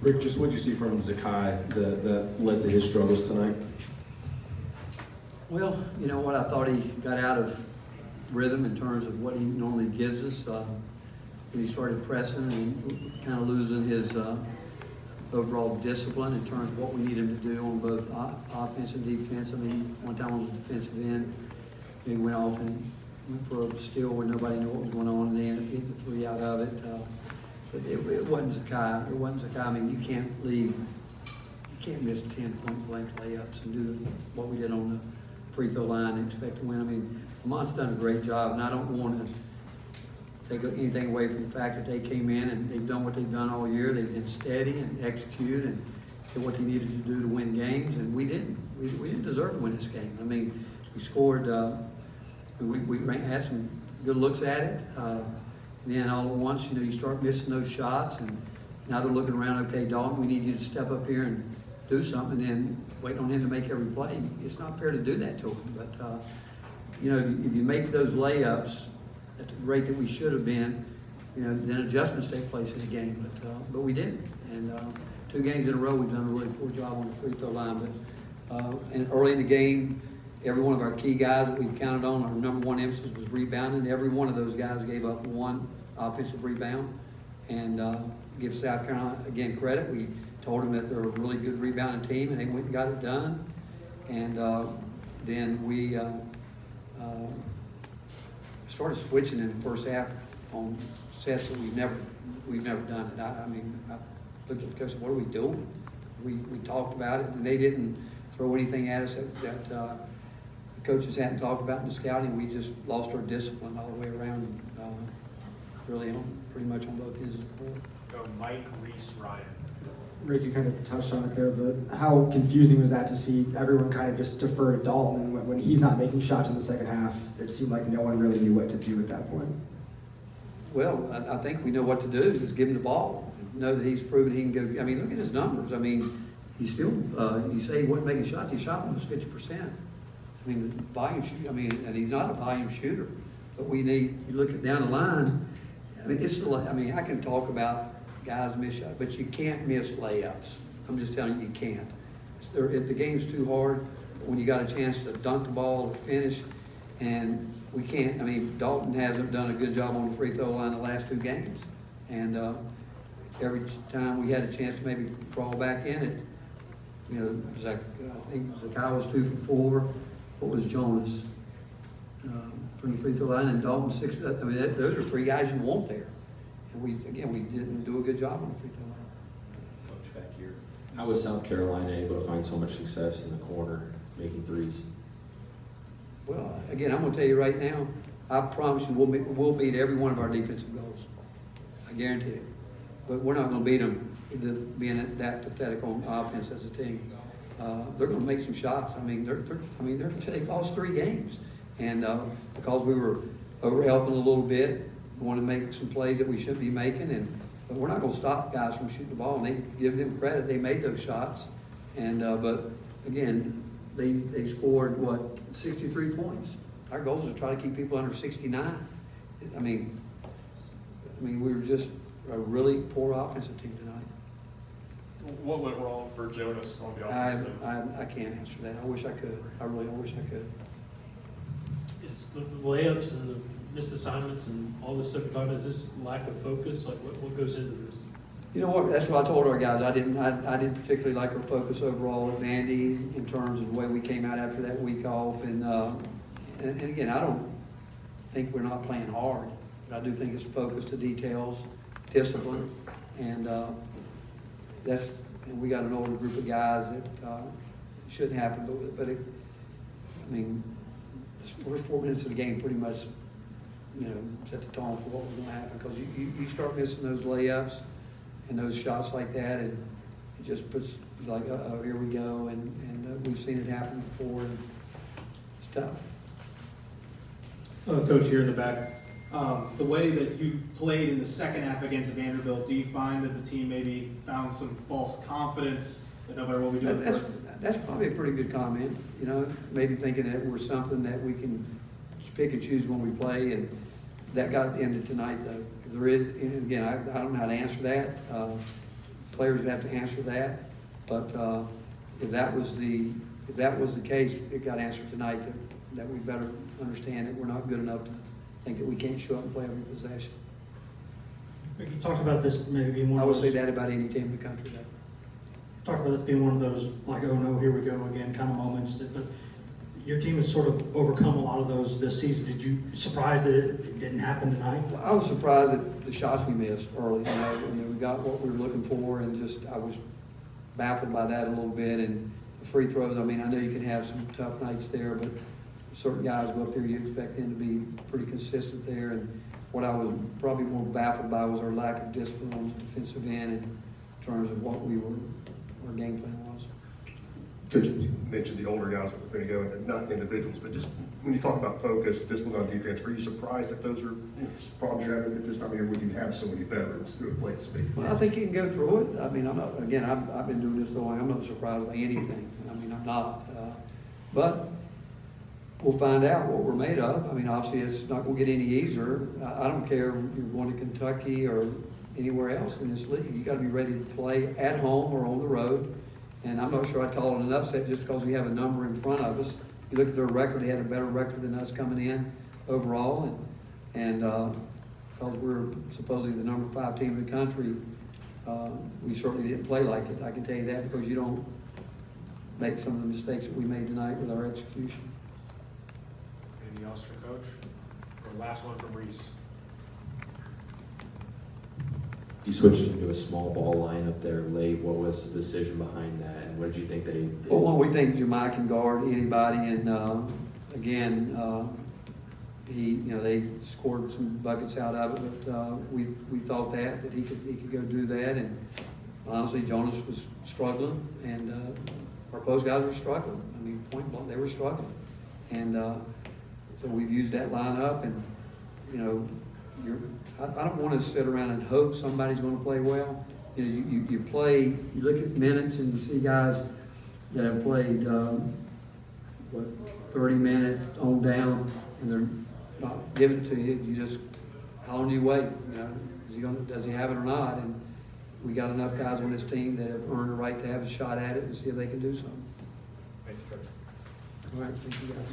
Rick, just what did you see from Zakai that led to his struggles tonight? Well, you know what, I thought he got out of rhythm in terms of what he normally gives us. And he started pressing and kind of losing his overall discipline in terms of what we need him to do on both offense and defense. I mean, one time on the defensive end, he went off and went for a steal where nobody knew what was going on, and they ended up getting the 3 out of it. But it wasn't Zakai. It wasn't Zakai. I mean, you can't miss 10-point blank layups and do what we did on the free throw line and expect to win. I mean, Lamont's done a great job, and I don't want to take anything away from the fact that they came in and they've done what they've done all year. They've been steady and execute and did what they needed to do to win games, and we didn't. We didn't deserve to win this game. I mean, we scored. We had some good looks at it, and then all at once, you know, you start missing those shots, and now they're looking around. Okay, Dalton, we need you to step up here and do something, and then waiting on him to make every play. It's not fair to do that to him, but you know, if you make those layups at the rate that we should have been, you know, then adjustments take place in the game. But we didn't. And 2 games in a row, we've done a really poor job on the free throw line. But and early in the game, every one of our key guys that we counted on, our #1 emphasis was rebounding. Every one of those guys gave up 1 offensive rebound. And give South Carolina, again, credit. We told them that they're a really good rebounding team, and they went and got it done. And then we started switching in the first half on sets that we've never done it. I mean, I looked at the coach and said, what are we doing? We talked about it, and they didn't throw anything at us that the coaches hadn't talked about in the scouting. We just lost our discipline all the way around, really pretty much on both ends of the court. Go Mike, Reese, Ryan. Rick, you kind of touched on it there, but how confusing was that to see everyone kind of just defer to Dalton, and when he's not making shots in the second half, it seemed like no one really knew what to do at that point? Well, I think we know what to do, is give him the ball. Know that he's proven he can go. I mean, look at his numbers. I mean, he's still, you say he wasn't making shots, he shot almost 50%. I mean, volume shoot, I mean, and he's not a volume shooter. But we need, you look at down the line, I mean, it's still, I mean, I can talk about guys miss shots, but you can't miss layups. I'm just telling you, you can't. If the game's too hard, when you got a chance to dunk the ball or finish, and we can't. I mean, Dalton hasn't done a good job on the free throw line the last 2 games, and every time we had a chance to maybe crawl back in it, you know, it was like, I think Zakai was 2 for 4. What was Jonas from the free throw line, and Dalton 6. I mean, those are 3 guys you want there. And we didn't do a good job on the free throw line. Coach, back here. How was South Carolina able to find so much success in the corner, making threes? Well, again, I'm going to tell you right now, I promise you we'll beat every one of our defensive goals. I guarantee it. But we're not going to beat them being that pathetic on offense as a team. They're going to make some shots. I mean, they've lost 3 games, and because we were over helping a little bit. We want to make some plays that we shouldn't be making, but we're not going to stop guys from shooting the ball. And they give them credit; they made those shots. And but again, they scored what 63 points. Our goal is to try to keep people under 69. I mean, we were just a really poor offensive team tonight. What went wrong for Jonas on the offensive end? I can't answer that. I wish I could. I wish I could. Is the layups and the missed assignments and all this stuff you're talking about, is this lack of focus? Like what goes into this? You know what? That's what I told our guys. I didn't particularly like our focus overall at Vandy in terms of the way we came out after that week off. And again, I don't think we're not playing hard, but I do think it's focus to details, discipline, and we got an older group of guys that shouldn't happen. But I mean, the first 4 minutes of the game pretty much, you know, set the tone for what was going to happen, because you start missing those layups and those shots like that, and it just puts like, oh, here we go, and we've seen it happen before, and it's tough. Coach, here in the back, the way that you played in the second half against Vanderbilt, do you find that the team maybe found some false confidence that no matter what we do that's probably a pretty good comment, you know, maybe thinking that we're something that we can pick and choose when we play, and that got ended tonight, though. If there is, and again, I don't know how to answer that. players would have to answer that. But if that was the case, it got answered tonight, that we better understand that we're not good enough to think that we can't show up and play every possession. Rick, you talked about this maybe being one I of would those. say that about any team in the country, though. Talked about this being one of those, like, oh no, here we go again kind of moments. But your team has sort of overcome a lot of those this season. Did you surprised that it didn't happen tonight? Well, I was surprised at the shots we missed early. You know, I mean, we got what we were looking for, and just I was baffled by that a little bit. And the free throws, I mean, I know you can have some tough nights there, but certain guys go up there, you expect them to be pretty consistent there. And what I was probably more baffled by was our lack of discipline on the defensive end in terms of what our game plan was. Coach, you mentioned the older guys, there you go, and not individuals, but just when you talk about focus, discipline on defense, are you surprised that those are problems you're having at this time of year when you have so many veterans who have played speed? Well, I think you can go through it. I mean, I've been doing this so long, I'm not surprised by anything. I mean, I'm not. But we'll find out what we're made of. I mean, obviously, it's not going to get any easier. I don't care if you're going to Kentucky or anywhere else in this league. You got to be ready to play at home or on the road. And I'm not sure I'd call it an upset just because we have a number in front of us. You look at their record; they had a better record than us coming in overall, and because we're supposedly the number 5 team in the country, we certainly didn't play like it. I can tell you that because you don't make some of the mistakes that we made tonight with our execution. Anything else for Coach? Or last one from Reese. You switched into a small ball lineup there late. What was the decision behind that, and what did you think they did? Well, we think Jemiah can guard anybody, and again, they scored some buckets out of it, but we thought that he could go do that, and honestly, Jonas was struggling, and our post guys were struggling. I mean, point blank, they were struggling, and so we've used that lineup, and I don't want to sit around and hope somebody's going to play well. You know, you play, you look at minutes and you see guys that have played 30 minutes on down, and they're not giving it to you. You just, how long do you wait? You know, does he have it or not? And we got enough guys on this team that have earned the right to have a shot at it and see if they can do something. Thank you, Coach. All right, thank you guys.